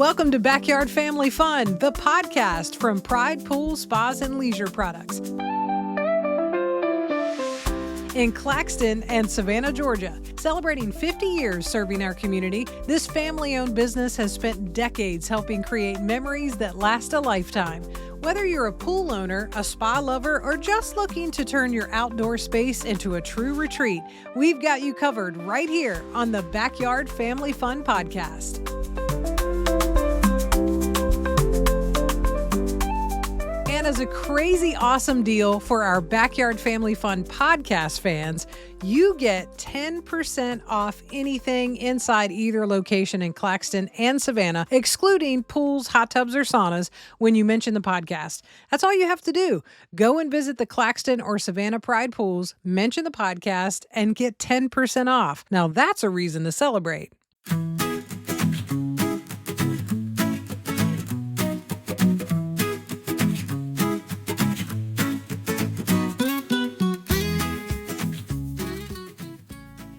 Welcome to Backyard Family Fun, the podcast from Pride Pools, Spas, and Leisure Products. In Claxton and Savannah, Georgia, celebrating 50 years serving our community, this family-owned business has spent decades helping create memories that last a lifetime. Whether you're a pool owner, a spa lover, or just looking to turn your outdoor space into a true retreat, we've got you covered right here on the Backyard Family Fun podcast. And as a crazy awesome deal for our Backyard Family Fun podcast fans, you get 10% off anything inside either location in Claxton and Savannah, excluding pools, hot tubs, or saunas when you mention the podcast. That's all you have to do. Go and visit the Claxton or Savannah Pride Pools, mention the podcast, and get 10% off. Now that's a reason to celebrate.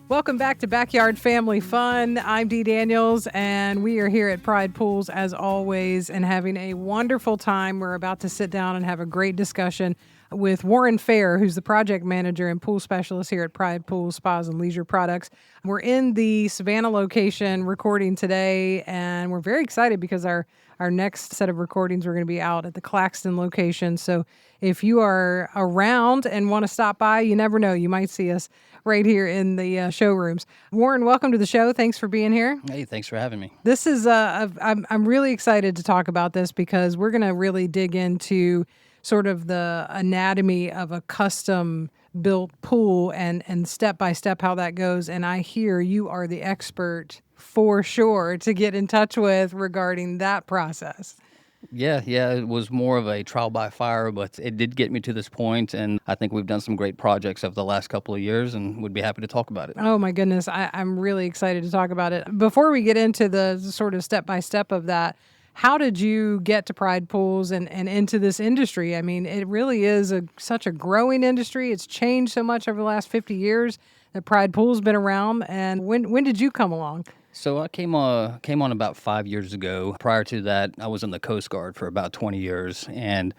Welcome back to Backyard Family Fun. I'm Dee Daniels, and we are here at Pride Pools as always and having a wonderful time. We're about to sit down and have a great discussion with Warren Fair, who's the project manager and pool specialist here at Pride Pools, Spas, and Leisure Products. We're in the Savannah location recording today, and we're very excited because our next set of recordings are going to be out at the Claxton location. So if you are around and want to stop by, you never know, you might see us right here in the showrooms. Warren, welcome to the show. Thanks for being here. Hey, thanks for having me. This is I'm really excited to talk about this because we're going to really dig into sort of the anatomy of a custom built pool and step by step how that goes. And I hear you are the expert for sure to get in touch with regarding that process. Yeah, it was more of a trial by fire, but it did get me to this point, and I think we've done some great projects over the last couple of years, and would be happy to talk about it. Oh my goodness, I'm really excited to talk about it. Before we get into the sort of step-by-step of that, how did you get to Pride Pools and into this industry? I mean, it really is such a growing industry. It's changed so much over the last 50 years that Pride Pools been around, and when did you come along? So I came on about 5 years ago. Prior to that, I was in the Coast Guard for about 20 years and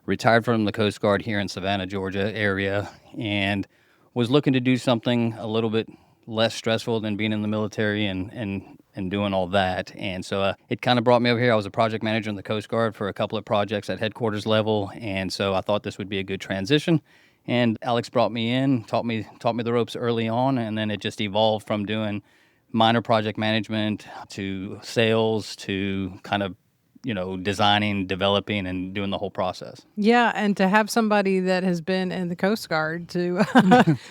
retired from the Coast Guard here in Savannah, Georgia area, and was looking to do something a little bit less stressful than being in the military and doing all that. And so it kind of brought me over here. I was a project manager in the Coast Guard for a couple of projects at headquarters level, and so I thought this would be a good transition. And Alex brought me in, taught me the ropes early on, and then it just evolved from doing minor project management to sales to kind of, designing, developing, and doing the whole process. Yeah, and to have somebody that has been in the Coast Guard to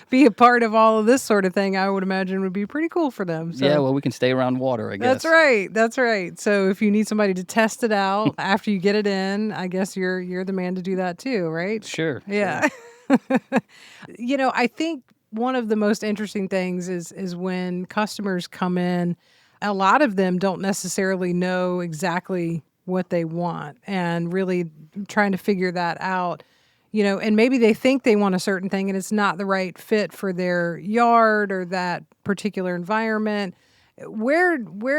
be a part of all of this sort of thing, I would imagine would be pretty cool for them. So. Yeah, well, we can stay around water, I guess. That's right. So if you need somebody to test it out after you get it in, I guess you're the man to do that too, right? Sure. Yeah. Sure. I think one of the most interesting things is when customers come in, a lot of them don't necessarily know exactly what they want and really trying to figure that out, and maybe they think they want a certain thing and it's not the right fit for their yard or that particular environment. Where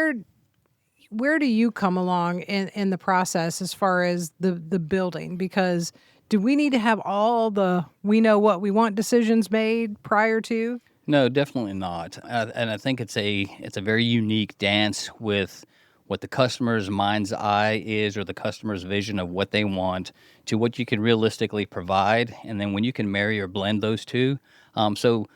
do you come along in the process as far as the building? Because do we need to have all the we know what we want decisions made prior to? No, definitely not. And I think it's a very unique dance with what the customer's mind's eye is or the customer's vision of what they want to what you can realistically provide. And then when you can marry or blend those two. So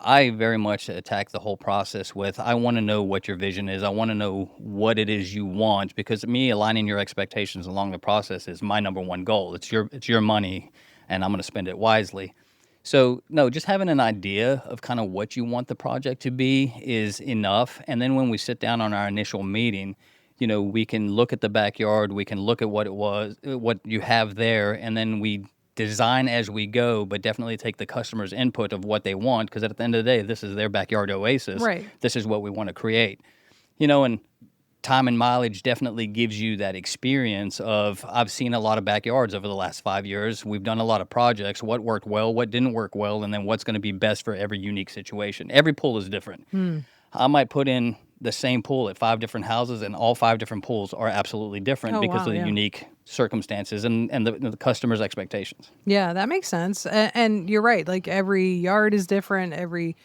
I very much attack the whole process with, I want to know what your vision is. I want to know what it is you want, because me aligning your expectations along the process is my number one goal. It's your money, and I'm going to spend it wisely. So no, just having an idea of kind of what you want the project to be is enough. And then when we sit down on our initial meeting, we can look at the backyard, we can look at what you have there, and then we design as we go, but definitely take the customer's input of what they want, because at the end of the day, this is their backyard oasis. Right. This is what we want to create. And time and mileage definitely gives you that experience of, I've seen a lot of backyards over the last 5 years. We've done a lot of projects, what worked well, what didn't work well, and then what's going to be best for every unique situation. Every pool is different. I might put in the same pool at 5 different houses, and all 5 different pools are absolutely different Oh, because wow, of the yeah. unique circumstances and the customer's expectations. Yeah, that makes sense. And you're right. Like every yard is different. Every,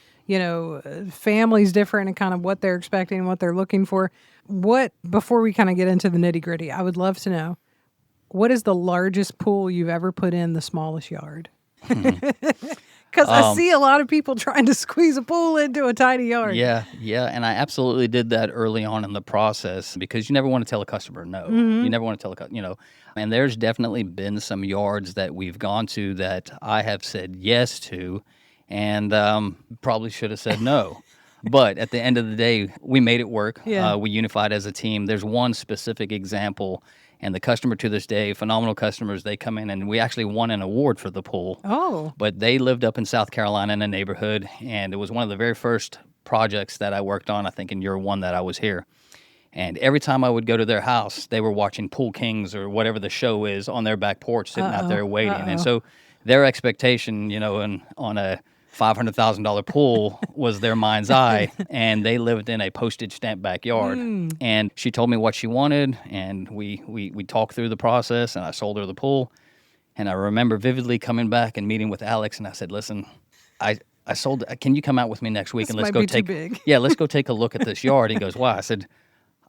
family's different and kind of what they're expecting and what they're looking for. Before we kind of get into the nitty gritty, I would love to know what is the largest pool you've ever put in the smallest yard? Because I Um, see a lot of people trying to squeeze a pool into a tiny yard. yeah, and I absolutely did that early on in the process because you never want to tell a customer no. You Hmm. never want to tell and there's definitely been some yards that we've gone to that I have said yes to, and probably should have said no. But at the end of the day, we made it work. Yeah. We unified as a team. There's one specific example, and the customer to this day, phenomenal customers. They come in, and we actually won an award for the pool, Oh. but they lived up in South Carolina in a neighborhood, and it was one of the very first projects that I worked on, I think in year one that I was here. And every time I would go to their house, they were watching Pool Kings or whatever the show is on their back porch, sitting out Uh there oh. waiting. Uh And oh. so their expectation, on a $500,000 pool was their mind's eye, and they lived in a postage stamp backyard. Mm. And she told me what she wanted, and we talked through the process, and I sold her the pool. And I remember vividly coming back and meeting with Alex, and I said, "Listen, I sold. Can you come out with me next week This and let's might go be too take big. yeah, let's go take a look at this yard?" He goes, "Why?" I said,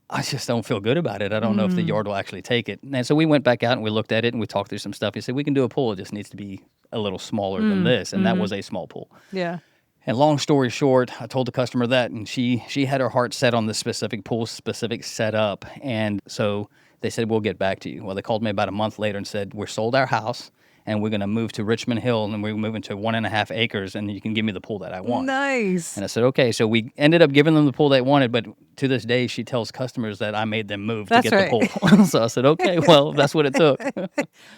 "I just don't feel good about it. I don't know if the Mm. yard will actually take it." And so we went back out and we looked at it and we talked through some stuff. He said, "We can do a pool. It just needs to be a little smaller than Mm. this." And that Hmm. was a small pool. Yeah. And long story short, I told the customer that, and she had her heart set on this specific pool, specific setup. And so they said, "We'll get back to you." Well, they called me about a month later and said, "We're sold our house, and we're going to move to Richmond Hill, and we're moving to 1.5 acres, and you can give me the pool that I want." Nice. And I said, "Okay." So we ended up giving them the pool they wanted, but to this day, she tells customers that I made them move to That's get the right. pool. So I said, "Okay, well, that's what it took."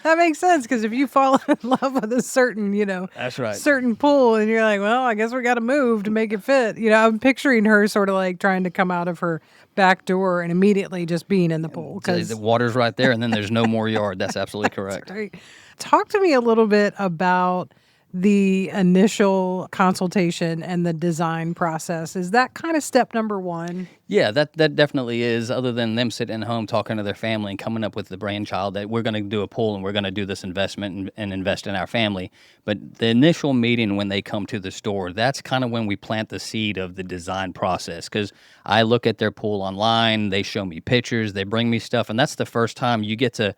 That makes sense because if you fall in love with a certain, That's right. certain pool and you're like, well, I guess we got to move to make it fit. I'm picturing her sort of like trying to come out of her back door and immediately just being in the pool So the because water's right there, and then there's no more yard. That's absolutely that's correct. right. Talk to me a little bit about the initial consultation and the design process. Is that kind of step number one? Yeah, that definitely is. Other than them sitting at home talking to their family and coming up with the brainchild that we're going to do a pool and we're going to do this investment and invest in our family. But the initial meeting when they come to the store, that's kind of when we plant the seed of the design process. Because I look at their pool online, they show me pictures, they bring me stuff, and that's the first time you get to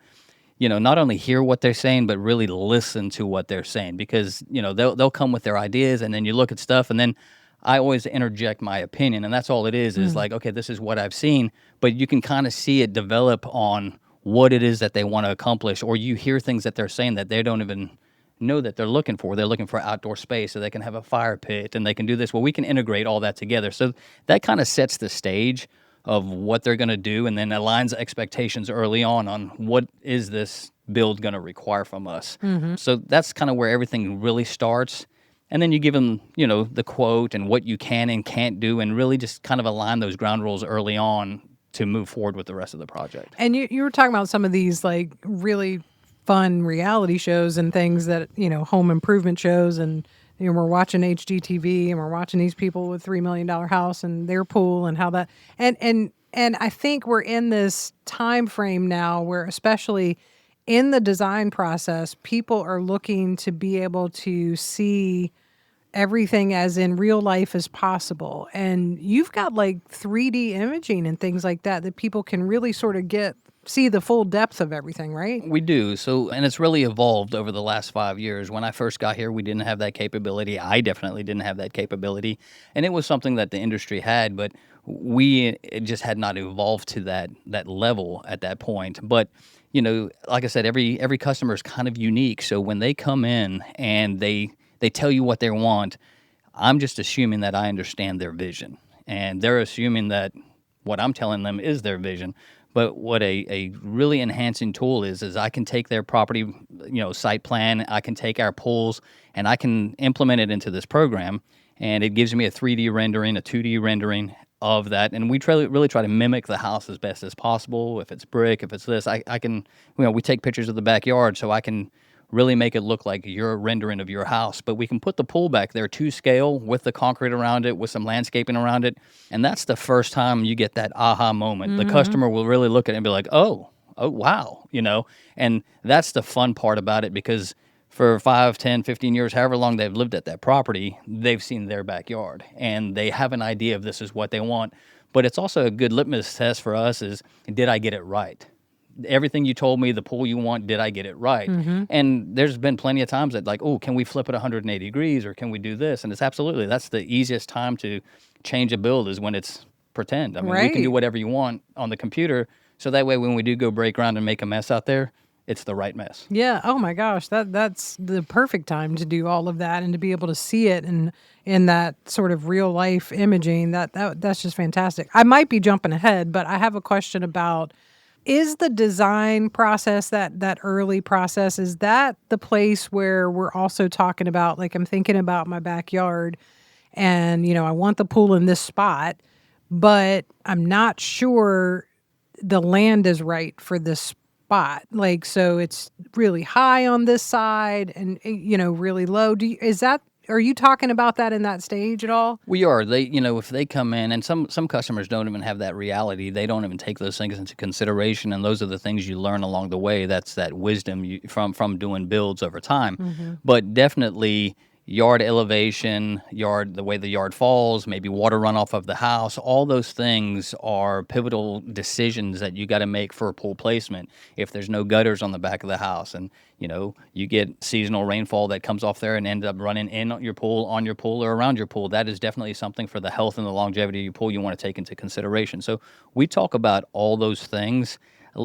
not only hear what they're saying, but really listen to what they're saying because, they'll come with their ideas and then you look at stuff and then I always interject my opinion. And that's all it is Mm. like, okay, this is what I've seen, but you can kind of see it develop on what it is that they want to accomplish, or you hear things that they're saying that they don't even know that they're looking for. They're looking for outdoor space so they can have a fire pit and they can do this. Well, we can integrate all that together. So that kind of sets the stage of what they're going to do and then aligns expectations early on what is this build going to require from us. Hmm. So that's kind of where everything really starts. And then you give them, the quote and what you can and can't do and really just kind of align those ground rules early on to move forward with the rest of the project. And you were talking about some of these like really fun reality shows and things that, home improvement shows and we're watching HGTV and we're watching these people with $3 million house and their pool and how that and I think we're in this time frame now where especially in the design process, people are looking to be able to see everything as in real life as possible. And you've got like 3D imaging and things like that people can really sort of see the full depth of everything, right? We do. So, and it's really evolved over the last 5 years. When I first got here, we didn't have that capability. I definitely didn't have that capability. And it was something that the industry had, but it just had not evolved to that level at that point. But, like I said, every customer is kind of unique. So when they come in and they tell you what they want, I'm just assuming that I understand their vision. And they're assuming that what I'm telling them is their vision. But what a really enhancing tool is I can take their property, site plan, I can take our pools, and I can implement it into this program, and it gives me a 3D rendering, a 2D rendering of that, and we really try to mimic the house as best as possible. If it's brick, if it's this, I can, we take pictures of the backyard, so I can really make it look like your rendering of your house. But we can put the pool back there to scale with the concrete around it, with some landscaping around it. And that's the first time you get that aha moment. The Mhm. customer will really look at it and be like, oh, wow, And that's the fun part about it, because for 5, 10, 15 years, however long they've lived at that property, they've seen their backyard and they have an idea of this is what they want. But it's also a good litmus test for us is, did I get it right? Everything you told me, the pool you want, did I get it right? Mhm. And there's been plenty of times that like, oh, can we flip it 180 degrees, or can we do this? And it's absolutely, that's the easiest time to change a build, is when it's pretend. I mean, we can do Right. whatever you want on the computer. So that way, when we do go break ground and make a mess out there, it's the right mess. Yeah. Oh my gosh, that's the perfect time to do all of that and to be able to see it in that sort of real life imaging. That's just fantastic. I might be jumping ahead, but I have a question about, is the design process, that early process, is that the place where we're also talking about, like, I'm thinking about my backyard and, I want the pool in this spot, but I'm not sure the land is right for this spot. Like, so it's really high on this side and, really low. Are you talking about that in that stage at all? We are. If they come in, and some customers don't even have that reality. They don't even take those things into consideration, and those are the things you learn along the way. That's that wisdom from doing builds over time. Mm-hmm. But definitely yard elevation, the way the yard falls, maybe water runoff of the house, all those things are pivotal decisions that you got to make for a pool placement. If there's no gutters on the back of the house, and you get seasonal rainfall that comes off there and end up running in on your pool, or around your pool, that is definitely something for the health and the longevity of your pool you want to take into consideration. So we talk about all those things.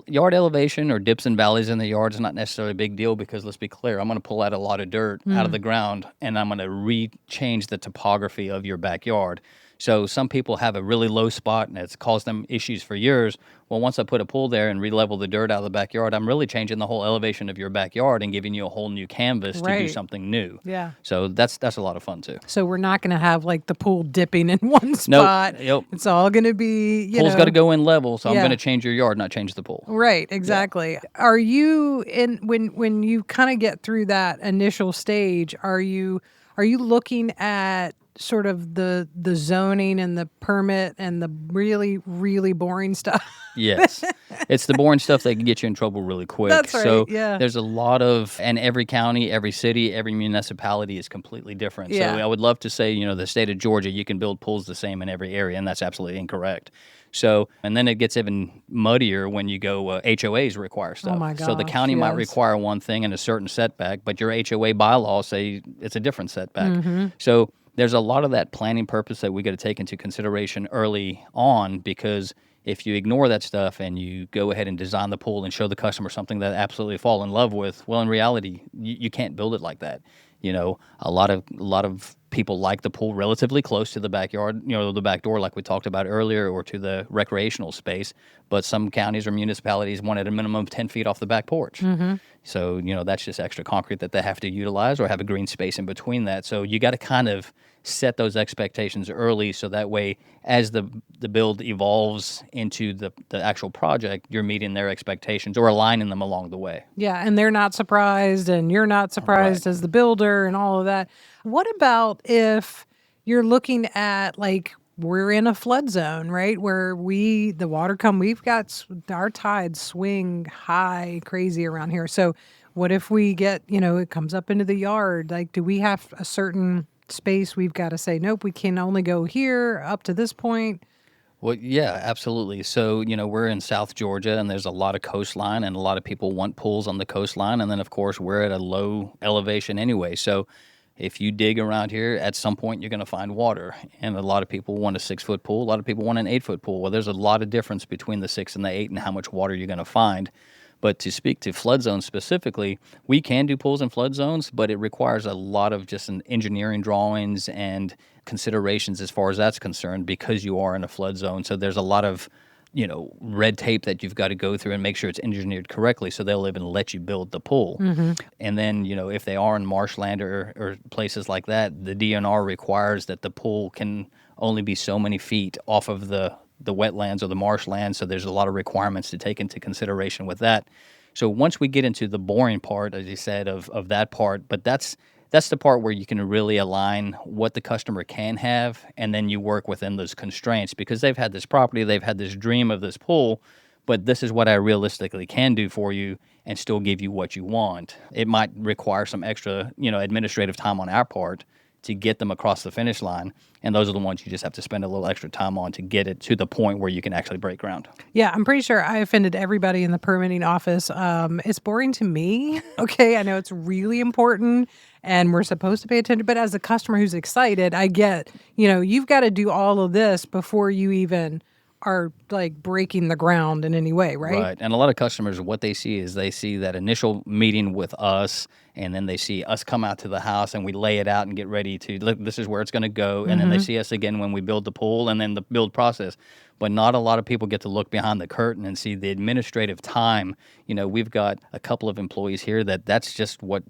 Yard elevation or dips and valleys in the yard is not necessarily a big deal, because let's be clear, I'm going to pull out a lot of dirt out of the ground and I'm going to change the topography of your backyard. So some people have a really low spot and it's caused them issues for years. Well, once I put a pool there and re-level the dirt out of the backyard, I'm really changing the whole elevation of your backyard and giving you a whole new canvas to do Right. something new. Yeah. So that's a lot of fun too. So we're not going to have like the pool dipping in one Nope. spot. Yep. It's all going to be, Pool's got to go in level, so I'm Yeah. going to change your yard, not change the pool. Right, exactly. Are you in when you kind of get through that initial stage, are you looking at sort of the zoning and the permit and the really, really boring stuff? Yes. It's the boring stuff that can get you in trouble really quick. That's right, So yeah. there's a lot of, and every county, every city, every municipality is completely different. Yeah. So I would love to say, the state of Georgia, you can build pools the same in every area, and that's absolutely incorrect. So, and then it gets even muddier when you go, HOAs require stuff. Oh my So the gosh, county might yes. require one thing in a certain setback, but your HOA bylaws say it's a different setback. Mm-hmm. So there's a lot of that planning purpose that we got to take into consideration early on, because if you ignore that stuff and you go ahead and design the pool and show the customer something that they absolutely fall in love with, well, in reality, you can't build it like that. A lot of people like the pool relatively close to the backyard, the back door, like we talked about earlier, or to the recreational space. But some counties or municipalities want at a minimum of 10 feet off the back porch. Mm-hmm. So, that's just extra concrete that they have to utilize, or have a green space in between that. So you got to kind of set those expectations early, so that way, as the build evolves into the actual project, you're meeting their expectations or aligning them along the way. Yeah, and they're not surprised and you're not surprised as the builder and all of that. What about if you're looking at, like, we're in a flood zone, right? Where we've got our tides swing high, crazy around here. So what if we get, it comes up into the yard? Like, do we have a certain space we've got to say, nope, we can only go here up to this point? Well, yeah, absolutely. So, we're in South Georgia and there's a lot of coastline, and a lot of people want pools on the coastline. And then, of course, we're at a low elevation anyway. So if you dig around here, at some point you're going to find water. And a lot of people want a 6-foot pool. A lot of people want an 8-foot pool. Well, there's a lot of difference between the 6 and the 8 and how much water you're going to find. But to speak to flood zones specifically, we can do pools in flood zones, but it requires a lot of just an engineering drawings and considerations as far as that's concerned, because you are in a flood zone. So there's a lot of, red tape that you've got to go through and make sure it's engineered correctly, so they'll even let you build the pool. Mm-hmm. And then, if they are in marshland or places like that, the DNR requires that the pool can only be so many feet off of the wetlands or the marshland. So there's a lot of requirements to take into consideration with that. So once we get into the boring part, as you said, of that part, but that's the part where you can really align what the customer can have, and then you work within those constraints because they've had this property, they've had this dream of this pool, but this is what I realistically can do for you and still give you what you want. It might require some extra, administrative time on our part to get them across the finish line. And those are the ones you just have to spend a little extra time on to get it to the point where you can actually break ground. Yeah, I'm pretty sure I offended everybody in the permitting office. It's boring to me. Okay, I know it's really important and we're supposed to pay attention, but as a customer who's excited, I get, you've got to do all of this before you even are like breaking the ground in any way, right? Right. And a lot of customers, what they see is they see that initial meeting with us, and then they see us come out to the house and we lay it out and get ready to look, this is where it's going to go. And then they see us again when we build the pool and then the build process. But not a lot of people get to look behind the curtain and see the administrative time. We've got a couple of employees here that's just what,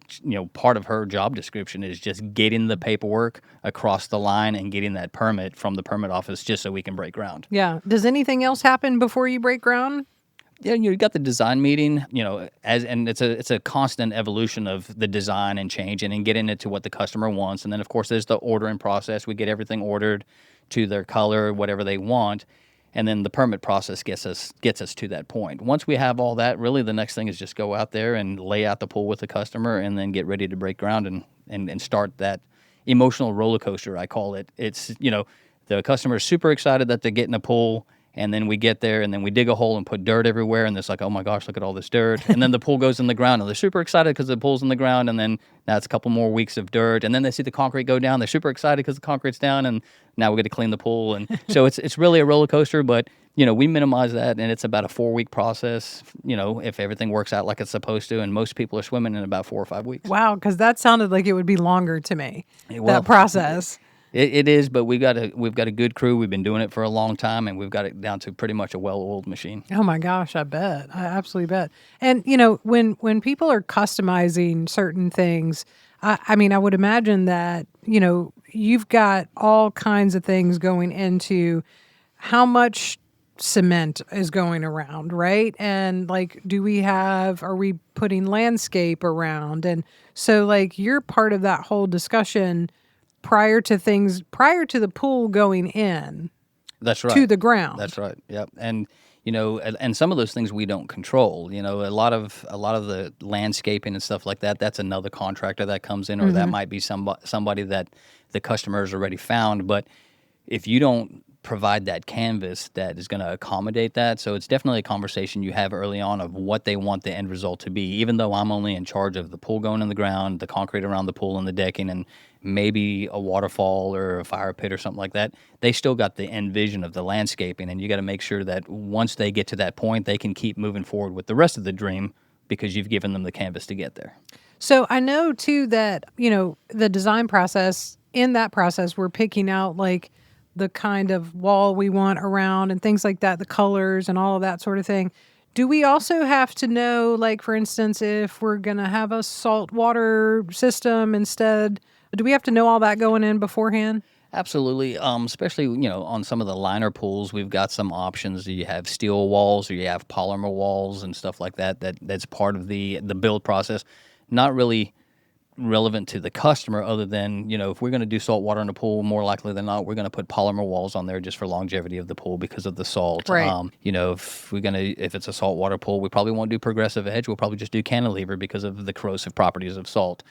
part of her job description is just getting the paperwork across the line and getting that permit from the permit office just so we can break ground. Yeah. Does anything else happen before you break ground? Yeah, you got the design meeting, and it's a constant evolution of the design and changing and getting it to what the customer wants. And then of course there's the ordering process. We get everything ordered to their color, whatever they want. And then the permit process gets us to that point. Once we have all that, really the next thing is just go out there and lay out the pool with the customer and then get ready to break ground and start that emotional roller coaster, I call it. It's, the customer is super excited that they're getting a pool. And then we get there and then we dig a hole and put dirt everywhere. And it's like, oh my gosh, look at all this dirt. And then the pool goes in the ground and they're super excited because the pool's in the ground. And then now it's a couple more weeks of dirt. And then they see the concrete go down. They're super excited because the concrete's down. And now we get to clean the pool. And so it's really a roller coaster. But, we minimize that. And it's about a 4-week process, if everything works out like it's supposed to. And most people are swimming in about 4 or 5 weeks. Wow. Because that sounded like it would be longer to me, Well, that process. It is, but we've got a good crew. We've been doing it for a long time, and we've got it down to pretty much a well-oiled machine. Oh my gosh, I bet. I absolutely bet. And when people are customizing certain things, I mean, I would imagine that you've got all kinds of things going into how much cement is going around, right? And like, are we putting landscape around? And so like, you're part of that whole discussion prior to the pool going in. That's right. To the ground. That's right. Yep. And and some of those things we don't control. A lot of the landscaping and stuff like that. That's another contractor that comes in, or that might be somebody that the customer has already found. But if you don't provide that canvas that is going to accommodate that, so it's definitely a conversation you have early on of what they want the end result to be. Even though I'm only in charge of the pool going in the ground, the concrete around the pool and the decking, and maybe a waterfall or a fire pit or something like that, they still got the end vision of the landscaping, and you got to make sure that once they get to that point, they can keep moving forward with the rest of the dream because you've given them the canvas to get there. So I know too that, the design process, in that process, we're picking out like the kind of wall we want around and things like that, the colors and all of that sort of thing. Do we also have to know, like, for instance, if we're going to have a salt water system instead? Do we have to know all that going in beforehand? Absolutely. Especially, on some of the liner pools, we've got some options. You have steel walls or you have polymer walls and stuff like that. That's part of the build process. Not really relevant to the customer other than, if we're going to do salt water in the pool, more likely than not, we're going to put polymer walls on there just for longevity of the pool because of the salt. Right. If it's a saltwater pool, we probably won't do progressive edge. We'll probably just do cantilever because of the corrosive properties of salt.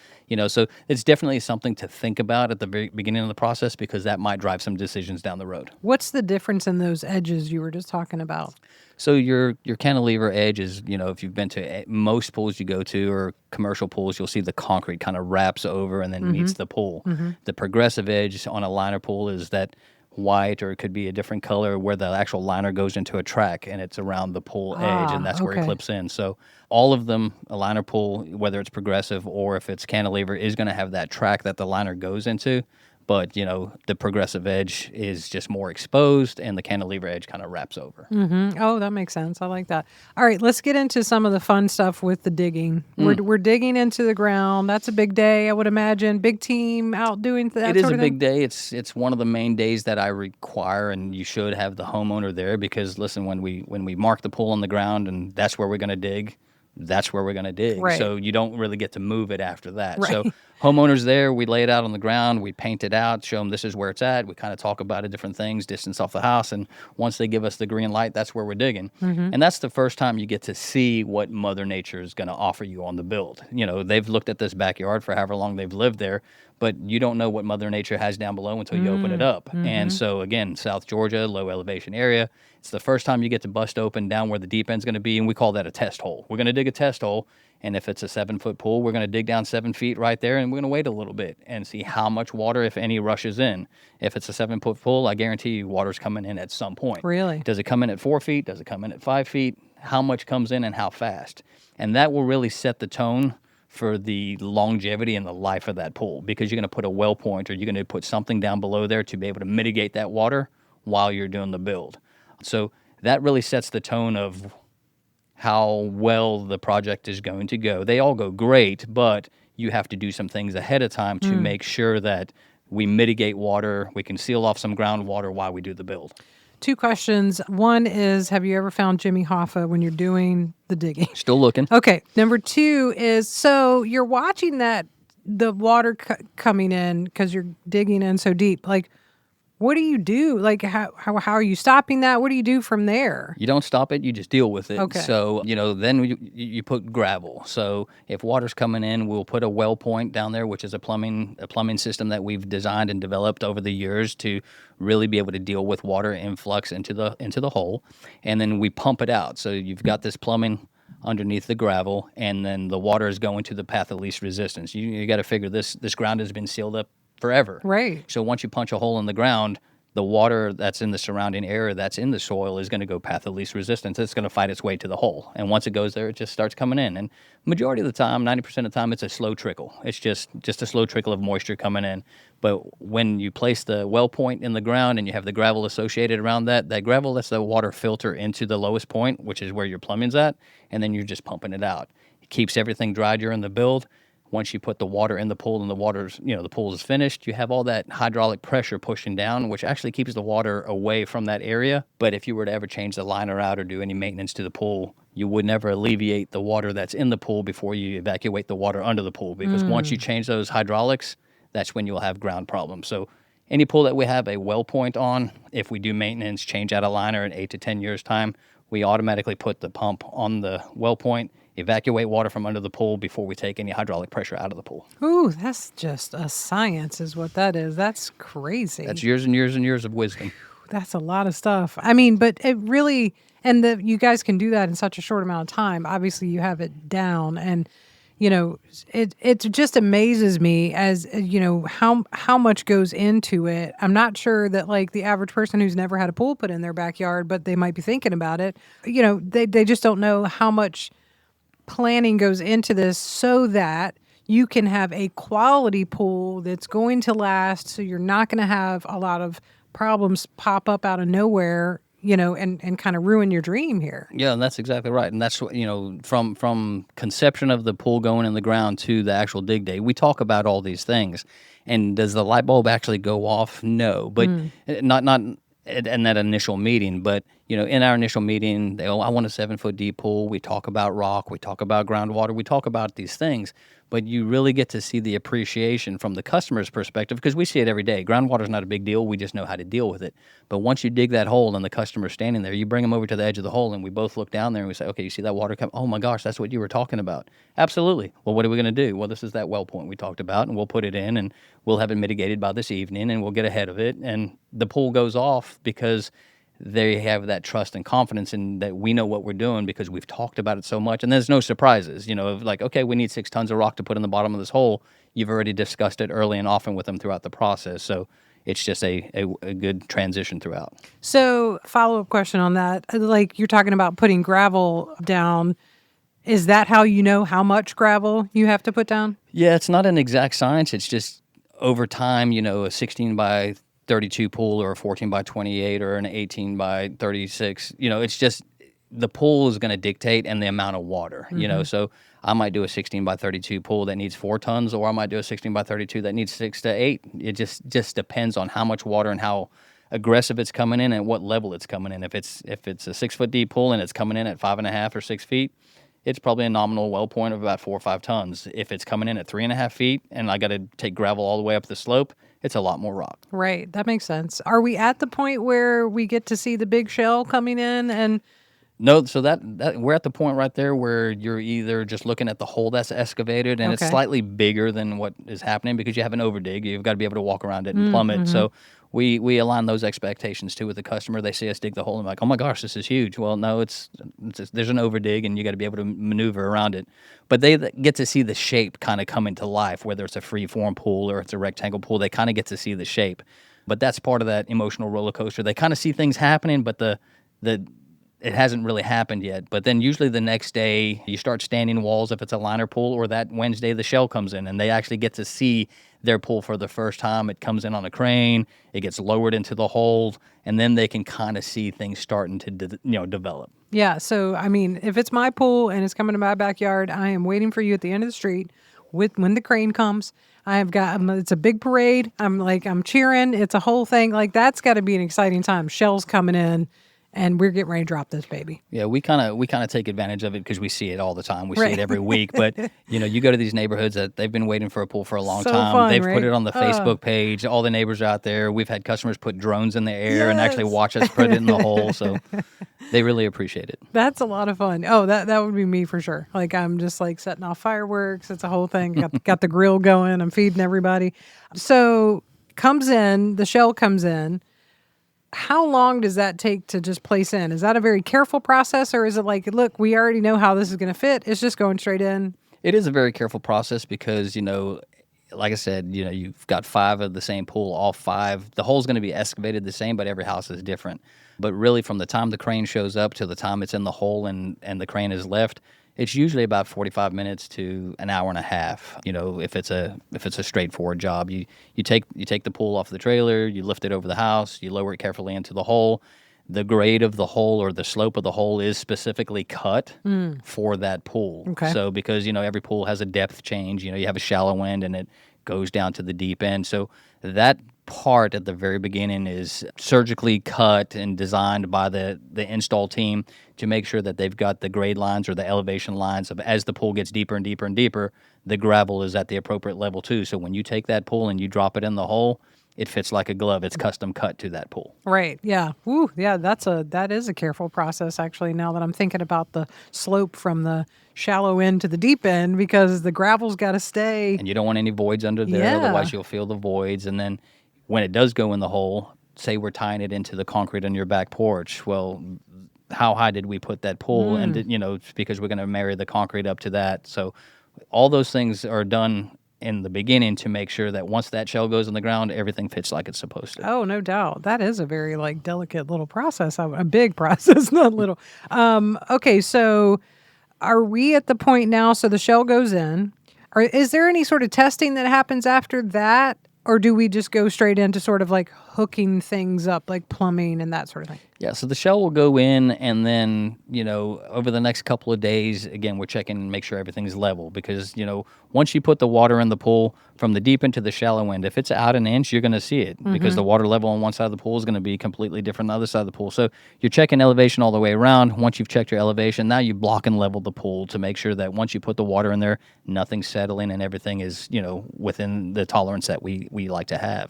So it's definitely something to think about at the very beginning of the process because that might drive some decisions down the road. What's the difference in those edges you were just talking about? So your cantilever edge is, if you've been to most pools you go to or commercial pools, you'll see the concrete kind of wraps over and then meets the pool. The progressive edge on a liner pool is that white, or it could be a different color, where the actual liner goes into a track and it's around the pool edge, and that's where it clips in. So all of them, a liner pool, whether it's progressive or if it's cantilever, is going to have that track that the liner goes into. But, the progressive edge is just more exposed and the cantilever edge kind of wraps over. Mm-hmm. Oh, that makes sense. I like that. All right, let's get into some of the fun stuff with the digging. We're digging into the ground. That's a big day, I would imagine. Big team out doing that. It is a big day. It's one of the main days that I require, and you should have the homeowner there because, listen, when we mark the pool on the ground and that's where we're going to dig, that's where we're going to dig. Right. So you don't really get to move it after that. So Right. homeowners there, we lay it out on the ground, we paint it out, show them this is where it's at. We kind of talk about it, different things, distance off the house. And once they give us the green light, that's where we're digging. Mm-hmm. And that's the first time you get to see what Mother Nature is going to offer you on the build. They've looked at this backyard for however long they've lived there, but you don't know what Mother Nature has down below until you open it up. And Mm-hmm. so, again, South Georgia, low elevation area. It's the first time you get to bust open down where the deep end's going to be, and we call that a test hole. We're going to dig a test hole, and if it's a 7-foot pool, we're going to dig down 7 feet right there, and we're going to wait a little bit and see how much water, if any, rushes in. If it's a 7-foot pool, I guarantee you water's coming in at some point. Really? Does it come in at 4 feet? Does it come in at 5 feet? How much comes in and how fast? And that will really set the tone for the longevity and the life of that pool, because you're going to put a well point, or you're going to put something down below there to be able to mitigate that water while you're doing the build. So that really sets the tone of how well the project is going to go. They all go great, but you have to do some things ahead of time to make sure that we mitigate water, we can seal off some groundwater while we do the build. 2 questions. One is, have you ever found Jimmy Hoffa when you're doing the digging? Still looking. Okay. Number 2 is, so you're watching the water coming in because you're digging in so deep. Like, what do you do? Like, how are you stopping that? What do you do from there? You don't stop it, you just deal with it. Okay. So, then you put gravel. So if water's coming in, we'll put a well point down there, which is a plumbing system that we've designed and developed over the years to really be able to deal with water influx into the hole. And then we pump it out. So you've got this plumbing underneath the gravel, and then the water is going to the path of least resistance. You got to figure this ground has been sealed up forever. Right. So once you punch a hole in the ground, the water that's in the surrounding area that's in the soil is going to go path of least resistance. It's going to fight its way to the hole. And once it goes there, it just starts coming in. And majority of the time, 90% of the time, it's a slow trickle. It's just a slow trickle of moisture coming in. But when you place the well point in the ground and you have the gravel associated around that gravel lets the water filter into the lowest point, which is where your plumbing's at, and then you're just pumping it out. It keeps everything dry during the build. Once you put the water in the pool and the pool is finished, you have all that hydraulic pressure pushing down, which actually keeps the water away from that area. But if you were to ever change the liner out or do any maintenance to the pool, you would never alleviate the water that's in the pool before you evacuate the water under the pool. Because once you change those hydraulics, that's when you'll have ground problems. So any pool that we have a well point on, if we do maintenance, change out a liner in 8 to 10 years' time, we automatically put the pump on the well point, evacuate water from under the pool before we take any hydraulic pressure out of the pool. Ooh, that's just a science is what that is. That's crazy. That's years and years and years of wisdom. That's a lot of stuff. I mean, but it really, and you guys can do that in such a short amount of time. Obviously, you have it down, and it just amazes me as how much goes into it. I'm not sure that like the average person who's never had a pool put in their backyard, but they might be thinking about it. They just don't know how much planning goes into this so that you can have a quality pool that's going to last, so you're not going to have a lot of problems pop up out of nowhere, and kind of ruin your dream here. Yeah, and that's exactly right. And that's what, from conception of the pool going in the ground to the actual dig day, we talk about all these things. And does the light bulb actually go off? No, but not in that initial meeting, but in our initial meeting, I want a 7-foot deep pool. We talk about rock, we talk about groundwater, we talk about these things, but you really get to see the appreciation from the customer's perspective, because we see it every day. Groundwater's not a big deal. We just know how to deal with it. But once you dig that hole and the customer's standing there, you bring them over to the edge of the hole and we both look down there and we say, okay, you see that water come? Oh my gosh, that's what you were talking about. Absolutely. Well, what are we going to do? Well, this is that well point we talked about, and we'll put it in and we'll have it mitigated by this evening and we'll get ahead of it. And the pool goes off because they have that trust and confidence in that we know what we're doing because we've talked about it so much. And there's no surprises, like, okay, we need 6 tons of rock to put in the bottom of this hole. You've already discussed it early and often with them throughout the process. So it's just a good transition throughout. So follow-up question on that. Like, you're talking about putting gravel down. Is that how you know how much gravel you have to put down? Yeah, it's not an exact science. It's just over time, a 16 by 32 pool or a 14 by 28 or an 18 by 36, it's just the pool is going to dictate, and the amount of water, so I might do a 16 by 32 pool that needs 4 tons, or I might do a 16 by 32 that needs 6 to 8. It just depends on how much water and how aggressive it's coming in and what level it's coming in. If it's a 6-foot deep pool and it's coming in at 5.5 or 6 feet, it's probably a nominal well point of about 4 or 5 tons. If it's coming in at 3.5 feet and I got to take gravel all the way up the slope, it's a lot more rock. Right. That makes sense. Are we at the point where we get to see the big shell coming in and No, so that we're at the point right there where you're either just looking at the hole that's excavated and it's okay. slightly bigger than what is happening because you have an overdig. You've got to be able to walk around it and plumb it. Mm-hmm. So we align those expectations too with the customer. They see us dig the hole and like, oh my gosh, this is huge. Well, no, there's an overdig and you got to be able to maneuver around it. But they get to see the shape kind of come into life, whether it's a free form pool or it's a rectangle pool. They kind of get to see the shape. But that's part of that emotional roller coaster. They kind of see things happening, but the it hasn't really happened yet. But then usually the next day you start standing walls if it's a liner pool, or that Wednesday the shell comes in and they actually get to see their pool for the first time. It comes in on a crane, it gets lowered into the hole, and then they can kind of see things starting to develop. Yeah. So, I mean, if it's my pool and it's coming to my backyard, I am waiting for you at the end of the street when the crane comes. It's a big parade. I'm cheering. It's a whole thing. Like, that's got to be an exciting time. Shells coming in and we're getting ready to drop this baby. Yeah, we kind of take advantage of it because we see it all the time. We see Right. it every week. But you go to these neighborhoods that they've been waiting for a pool for a long So time. fun, They've put right? it on the Facebook page. All the neighbors are out there. We've had customers put drones in the air and actually Yes. watch us put it in the hole. So they really appreciate it. That's a lot of fun. Oh, that would be me for sure. Like, I'm just like setting off fireworks. It's a whole thing. Got the grill going. I'm feeding everybody. So the shell comes in. How long does that take to just place in? Is that a very careful process, or is it like, look, we already know how this is going to fit. It's just going straight in? It is a very careful process because, like I said, you've got 5 of the same pool, all 5. The hole's going to be excavated the same, but every house is different. But really, from the time the crane shows up to the time it's in the hole and the crane is left, it's usually about 45 minutes to an hour and a half. If it's a straightforward job, you take the pool off the trailer, you lift it over the house, you lower it carefully into the hole. The grade of the hole or the slope of the hole is specifically cut for that pool. Okay. So because every pool has a depth change. You have a shallow end and it goes down to the deep end. So that part at the very beginning is surgically cut and designed by the install team to make sure that they've got the grade lines or the elevation lines of as the pool gets deeper and deeper and deeper, the gravel is at the appropriate level too. So when you take that pool and you drop it in the hole, it fits like a glove. It's custom cut to that pool. Right. Yeah. Woo. Yeah. That is a careful process, actually, now that I'm thinking about the slope from the shallow end to the deep end, because the gravel's got to stay. And you don't want any voids under there. Yeah. Otherwise you'll feel the voids. And then when it does go in the hole, say we're tying it into the concrete on your back porch. Well, how high did we put that pool? And, it's because we're going to marry the concrete up to that. So all those things are done in the beginning to make sure that once that shell goes in the ground, everything fits like it's supposed to. Oh, no doubt. That is a very delicate little process, a big process, not little. Okay, so are we at the point now? So the shell goes in. Or is there any sort of testing that happens after that? Or do we just go straight into sort of like hooking things up, like plumbing and that sort of thing? Yeah, so the shell will go in, and then, over the next couple of days, again, we're checking and make sure everything's level because, once you put the water in the pool from the deep end to the shallow end, if it's out an inch, you're going to see it because the water level on one side of the pool is going to be completely different than the other side of the pool. So you're checking elevation all the way around. Once you've checked your elevation, now you block and level the pool to make sure that once you put the water in there, nothing's settling and everything is, within the tolerance that we like to have.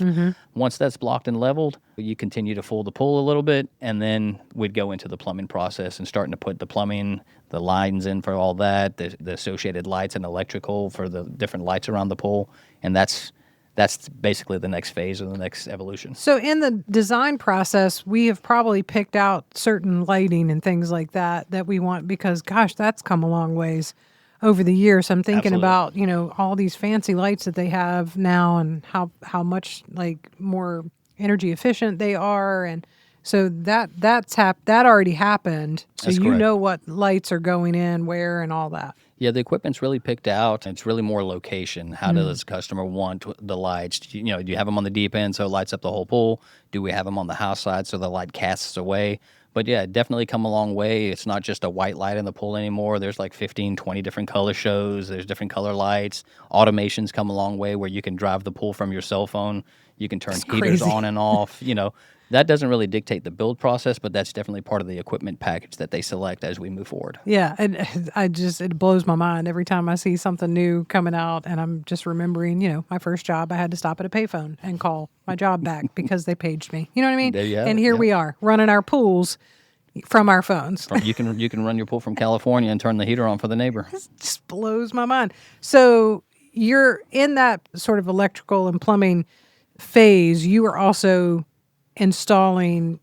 Once that's blocked and leveled, you continue to full the pool a little bit, and then we'd go into the plumbing process and starting to put the plumbing, the lines in for all that, the associated lights and electrical for the different lights around the pool, and that's basically the next phase or the next evolution. So in the design process, we have probably picked out certain lighting and things like that we want because, gosh, that's come a long ways over the years. I'm thinking Absolutely. about, all these fancy lights that they have now and how much more energy efficient they are. And so that already happened. So That's you correct. know what lights are going in, where, and all that. Yeah, the equipment's really picked out. It's really more location. How does the customer want the lights? Do you have them on the deep end so it lights up the whole pool? Do we have them on the house side so the light casts away? But yeah, definitely come a long way. It's not just a white light in the pool anymore. There's 15, 20 different color shows. There's different color lights. Automation's come a long way where you can drive the pool from your cell phone. You can turn That's heaters crazy. on and off. That doesn't really dictate the build process, but that's definitely part of the equipment package that they select as we move forward. Yeah, and it blows my mind every time I see something new coming out, and I'm just remembering, my first job, I had to stop at a payphone and call my job back because they paged me. You know what I mean? There you have And it. here Yeah. we are running our pools from our phones. You can run your pool from California and turn the heater on for the neighbor. It just blows my mind. So you're in that sort of electrical and plumbing phase. You are also installing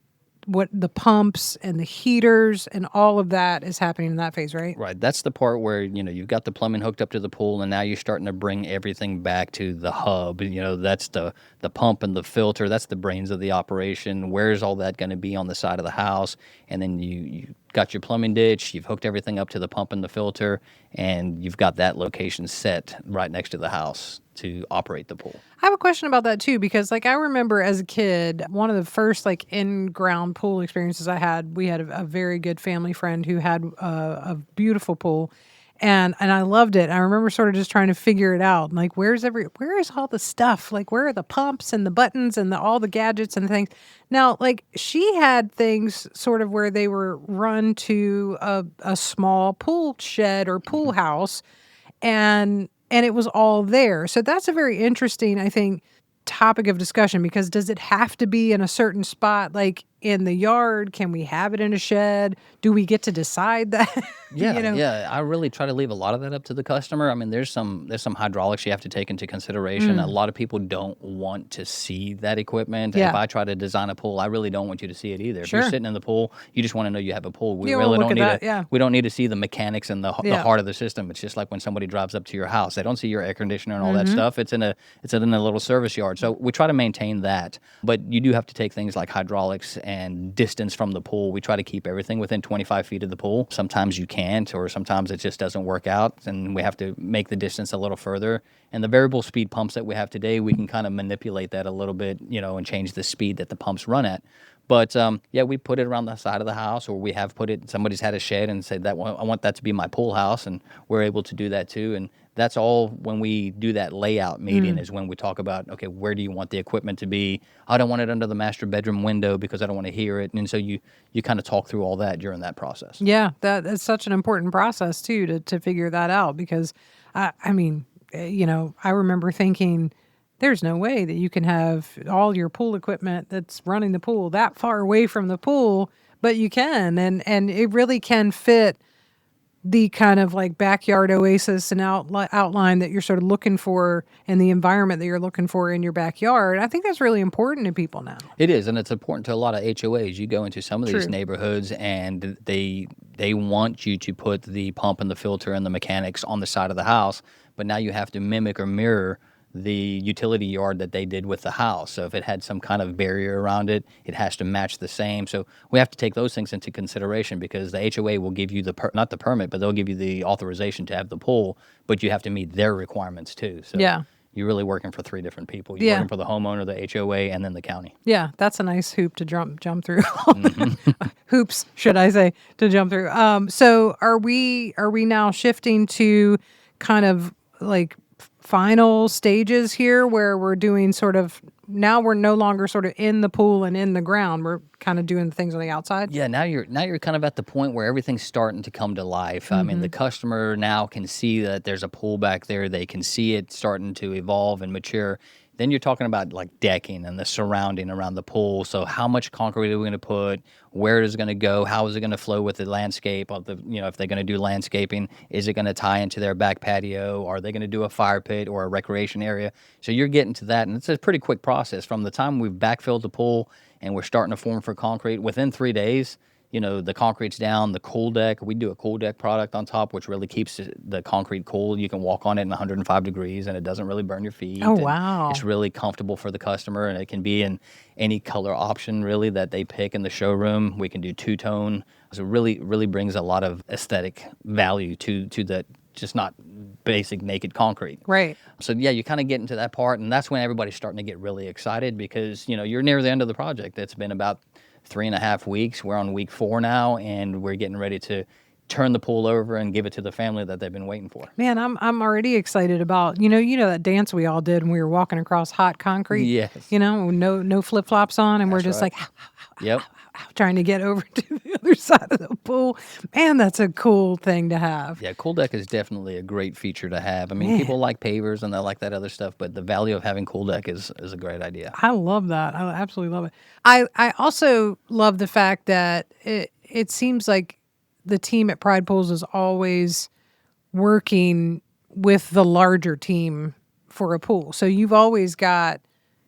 what the pumps and the heaters and all of that is happening in that phase, right? Right. That's the part where, you've got the plumbing hooked up to the pool and now you're starting to bring everything back to the hub. That's the pump and the filter. That's the brains of the operation. Where's all that going to be on the side of the house? And then you got your plumbing ditch, you've hooked everything up to the pump and the filter, and you've got that location set right next to the house to operate the pool. I have a question about that too, because I remember as a kid, one of the first in-ground pool experiences I had, we had a very good family friend who had a beautiful pool, and I loved it. I remember sort of just trying to figure it out, like where is all the stuff? Like where are the pumps and the buttons and all the gadgets and things? Now, she had things sort of where they were run to a small pool shed or pool house, and it was all there. So that's a very interesting, I think, topic of discussion, because does it have to be in a certain spot, like in the yard? Can we have it in a shed? Do we get to decide that? you Yeah, know? yeah. I really try to leave a lot of that up to the customer. I mean, there's some hydraulics you have to take into consideration. A Mm, lot of people don't want to see that equipment. If yeah, I try to design a pool, I really don't want you to see it either. If you're sure. sitting in the pool, you just want to know you have a pool. We You don't want really to look don't at need to that. Yeah. we don't need to see the mechanics and the Yeah. heart of the system. It's just like when somebody drives up to your house. They don't see your air conditioner and all that Mm-hmm. stuff. It's in a little service yard. So we try to maintain that. But you do have to take things like hydraulics and distance from the pool. We try to keep everything within 25 feet of the pool. Sometimes you can't, or sometimes it just doesn't work out, and we have to make the distance a little further. And the variable speed pumps that we have today, we can kind of manipulate that a little bit, and change the speed that the pumps run at. But yeah, we put it around the side of the house, or we have put it. Somebody's had a shed and said that I want that to be my pool house, and we're able to do that too. And that's all when we do that layout meeting is when we talk about, okay, where do you want the equipment to be? I don't want it under the master bedroom window because I don't want to hear it. And so you kind of talk through all that during that process. Yeah, that's such an important process too, to figure that out, because I mean, I remember thinking there's no way that you can have all your pool equipment that's running the pool that far away from the pool, but you can, and it really can fit the kind of backyard oasis and outline that you're sort of looking for, and the environment that you're looking for in your backyard. I think that's really important to people now. It is, and it's important to a lot of HOAs. You go into some of these True. neighborhoods, and they want you to put the pump and the filter and the mechanics on the side of the house, but now you have to mimic or mirror the utility yard that they did with the house. So if it had some kind of barrier around it, it has to match the same. So we have to take those things into consideration, because the HOA will give you not the permit, but they'll give you the authorization to have the pool, but you have to meet their requirements too. So Yeah. you're really working for three different people. You're Yeah. working for the homeowner, the HOA, and then the county. Yeah, that's a nice hoop to jump through. Hmm. Hoops, should I say, to jump through. So are we now shifting to kind of final stages here, where we're doing sort of, now we're no longer sort of in the pool and in the ground. We're kind of doing things on the outside. Yeah, now you're kind of at the point where everything's starting to come to life. I mean, Mm-hmm. the customer now can see that there's a pool back there. They can see it starting to evolve and mature. Then you're talking about decking and the surrounding around the pool. So how much concrete are we going to put? Where is it going to go? How is it going to flow with the landscape of if they're going to do landscaping, is it going to tie into their back patio? Are they going to do a fire pit or a recreation area? So you're getting to that, and it's a pretty quick process from the time we've backfilled the pool and we're starting to form for concrete. Within 3 days, the concrete's down. The cool deck, we do a cool deck product on top, which really keeps the concrete cool. You can walk on it in 105 degrees, and it doesn't really burn your feet. Oh, And wow. it's really comfortable for the customer, and it can be in any color option really that they pick in the showroom. We can do two-tone. So it really, really brings a lot of aesthetic value to that, just not basic naked concrete. Right. So yeah, you kind of get into that part, and that's when everybody's starting to get really excited, because you're near the end of the project. It's been about 3.5 weeks. We're on week 4 now, and we're getting ready to turn the pool over and give it to the family that they've been waiting for. Man, I'm already excited about, that dance we all did when we were walking across hot concrete, Yes, no flip-flops on, and we're that's just right. like Yep. trying to get over to the other side of the pool. Man, that's a cool thing to have. Yeah, cool deck is definitely a great feature to have. I mean, Man, people like pavers and they like that other stuff, but the value of having cool deck is a great idea. I love that. I absolutely love it. I also love the fact that it seems like the team at Pride Pools is always working with the larger team for a pool. So you've always got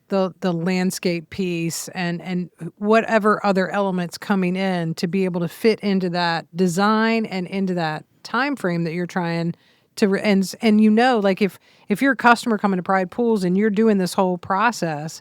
the landscape piece and whatever other elements coming in to be able to fit into that design and into that time frame that you're trying to and like if you're a customer coming to Pride Pools and you're doing this whole process,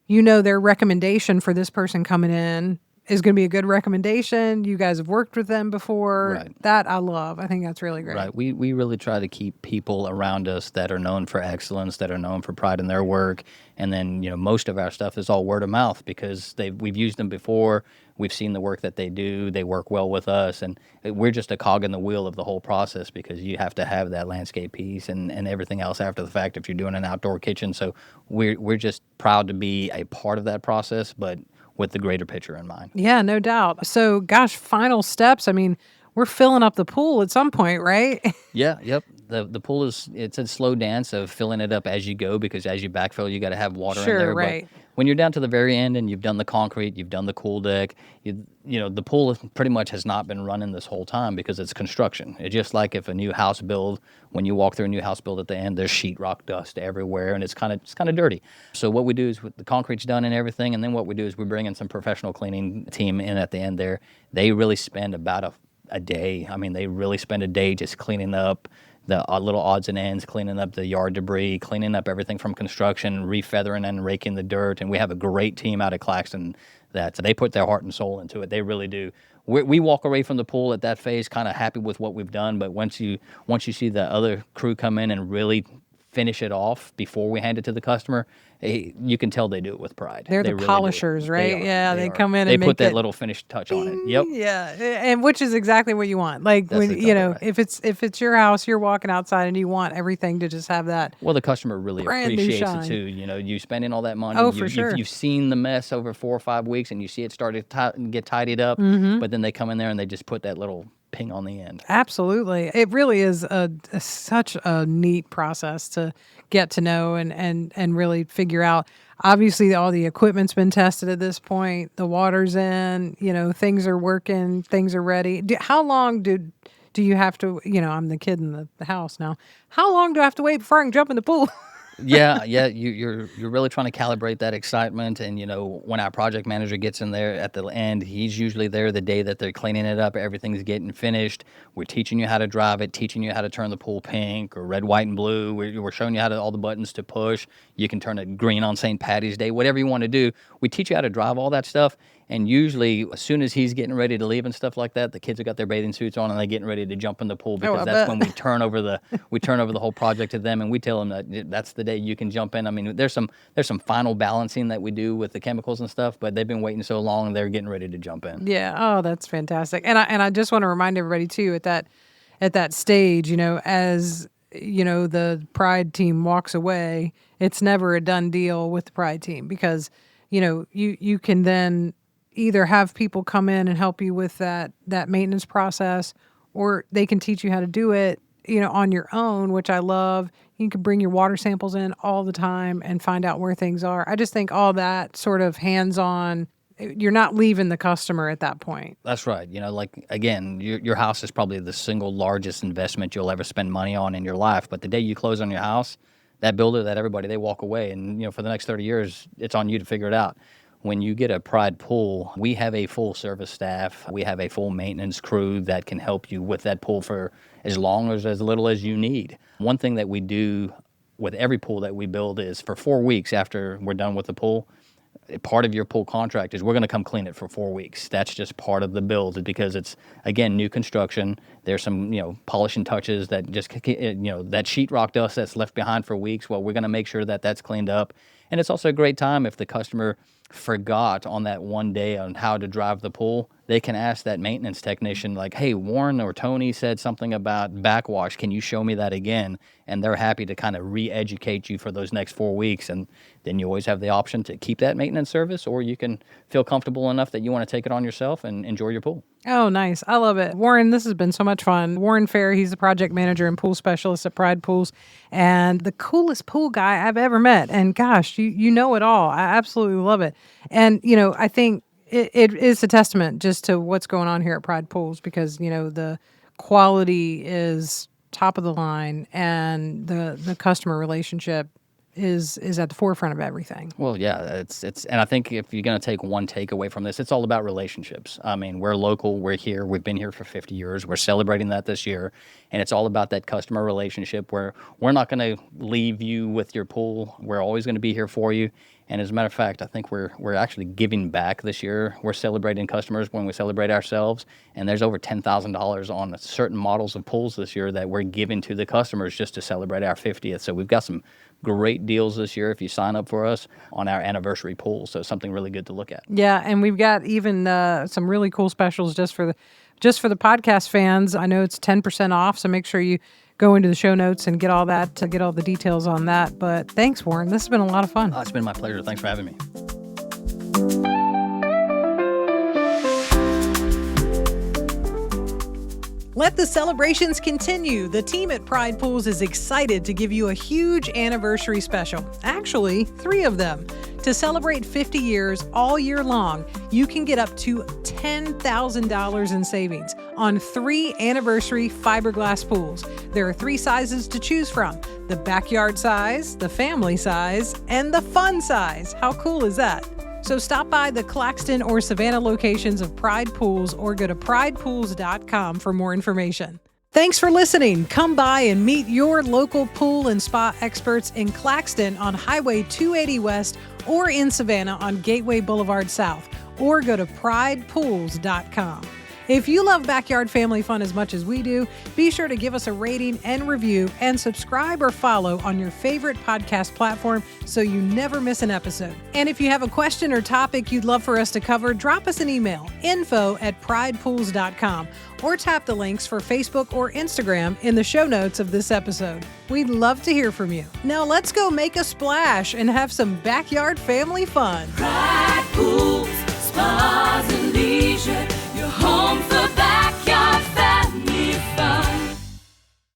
their recommendation for this person coming in is going to be a good recommendation. You guys have worked with them before. Right. That I love. I think that's really great. Right. We really try to keep people around us that are known for excellence, that are known for pride in their work. And then, most of our stuff is all word of mouth because we've used them before. We've seen the work that they do. They work well with us. And we're just a cog in the wheel of the whole process because you have to have that landscape piece and everything else after the fact if you're doing an outdoor kitchen. So we're just proud to be a part of that process, but with the greater picture in mind. Yeah, no doubt. So, gosh, final steps. I mean, we're filling up the pool at some point, right? Yeah, yep. The pool it's a slow dance of filling it up as you go because as you backfill, you got to have water in Sure, there. right. But when you're down to the very end and you've done the concrete, you've done the cool deck, the pool pretty much has not been running this whole time because it's construction. It's just like if a new house build, when you walk through a new house build at the end, there's sheetrock dust everywhere and it's kind of dirty. So what we do is the concrete's done and everything, and then what we do is we bring in some professional cleaning team in at the end there. They really spend about a day. I mean, they really spend a day just cleaning up the little odds and ends, cleaning up the yard debris, cleaning up everything from construction, refeathering and raking the dirt. And we have a great team out of Claxton that they put their heart and soul into it. They really do. We walk away from the pool at that phase kind of happy with what we've done. But once you see the other crew come in and really finish it off before we hand it to the customer, you can tell they do it with pride. They're They the really polishers, do. right? Yeah, they are. come in They and put make that it. little finished touch on it. Yep. Yeah, and which is exactly what you want. Like That's when exactly right. if it's your house, you're walking outside and you want everything to just have that. Well, the customer really Brand new appreciates shine. it too. You spending all that money. Oh, for sure. You've seen the mess over 4 or 5 weeks, and you see it start to get tidied up. Mm-hmm. But then they come in there and they just put that little ping on the end. Absolutely. It really is such a neat process to get to know and really figure out. Obviously, all the equipment's been tested at this point. The water's in, things are working, things are ready. How long do you have to, I'm the kid in the house now. How long do I have to wait before I can jump in the pool? Yeah. You're really trying to calibrate that excitement, and when our project manager gets in there at the end, he's usually there the day that they're cleaning it up. Everything's getting finished. We're teaching you how to drive it, teaching you how to turn the pool pink or red, white, and blue. We're showing you all the buttons to push. You can turn it green on St. Patty's Day, whatever you want to do. We teach you how to drive all that stuff. And usually, as soon as he's getting ready to leave and stuff like that, the kids have got their bathing suits on and they're getting ready to jump in the pool because I that's bet. when we turn over the whole project to them, and we tell them that that's the day you can jump in. I mean, there's some final balancing that we do with the chemicals and stuff, but they've been waiting so long, they're getting ready to jump in. Yeah. Oh, that's fantastic. And I just want to remind everybody too at that stage, as the Pride team walks away, it's never a done deal with the Pride team because you can then either have people come in and help you with that maintenance process, or they can teach you how to do it, on your own, which I love. You can bring your water samples in all the time and find out where things are. I just think all that sort of hands-on, you're not leaving the customer at that point. That's right. Like, again, your house is probably the single largest investment you'll ever spend money on in your life. But the day you close on your house, that builder, that everybody, they walk away. And, for the next 30 years, it's on you to figure it out. When you get a Pride pool, we have a full service staff. We have a full maintenance crew that can help you with that pool for as long as little as you need. One thing that we do with every pool that we build is for 4 weeks after we're done with the pool, part of your pool contract is we're going to come clean it for 4 weeks. That's just part of the build because it's, again, new construction. There's some, polishing touches that just, that sheetrock dust that's left behind for weeks. Well, we're going to make sure that that's cleaned up. And it's also a great time if the customer forgot on that one day on how to drive the pool. they can ask that maintenance technician, like, hey, Warren or Tony said something about backwash. Can you show me that again? And they're happy to kind of re-educate you for those next 4 weeks. And then you always have the option to keep that maintenance service, or you can feel comfortable enough that you want to take it on yourself and enjoy your pool. Oh, nice. I love it. Warren, this has been so much fun. Warren Fair, he's the project manager and pool specialist at Pride Pools, and the coolest pool guy I've ever met. And gosh, you know it all. I absolutely love it. And, I think it is a testament just to what's going on here at Pride Pools, because, the quality is top of the line, and the customer relationship is at the forefront of everything. Well, yeah, it's and I think if you're going to take one takeaway from this, it's all about relationships. I mean, we're local, we're here, we've been here for 50 years, we're celebrating that this year, and it's all about that customer relationship where we're not going to leave you with your pool. We're always going to be here for you. And as a matter of fact, I think we're actually giving back this year. We're celebrating customers when we celebrate ourselves, and there's over $10,000 on certain models of pools this year that we're giving to the customers just to celebrate our 50th. So we've got some great deals this year if you sign up for us on our anniversary pool. So something really good to look at. Yeah, and we've got even some really cool specials just for the podcast fans. I know it's 10% off, so make sure you go into the show notes and get all that to get all the details on that. But thanks, Warren. This has been a lot of fun. It's been my pleasure. Thanks for having me. Let the celebrations continue. The team at Pride Pools is excited to give you a huge anniversary special. Actually, 3 of them. To celebrate 50 years all year long, you can get up to $10,000 in savings on 3 anniversary fiberglass pools. There are 3 sizes to choose from: the backyard size, the family size, and the fun size. How cool is that? So stop by the Claxton or Savannah locations of Pride Pools, or go to pridepools.com for more information. Thanks for listening. Come by and meet your local pool and spa experts in Claxton on Highway 280 West, or in Savannah on Gateway Boulevard South, or go to pridepools.com. If you love backyard family fun as much as we do, be sure to give us a rating and review, and subscribe or follow on your favorite podcast platform so you never miss an episode. And if you have a question or topic you'd love for us to cover, drop us an email, info@pridepools.com, or tap the links for Facebook or Instagram in the show notes of this episode. We'd love to hear from you. Now let's go make a splash and have some backyard family fun. Pride Pools, Spas and Leisure.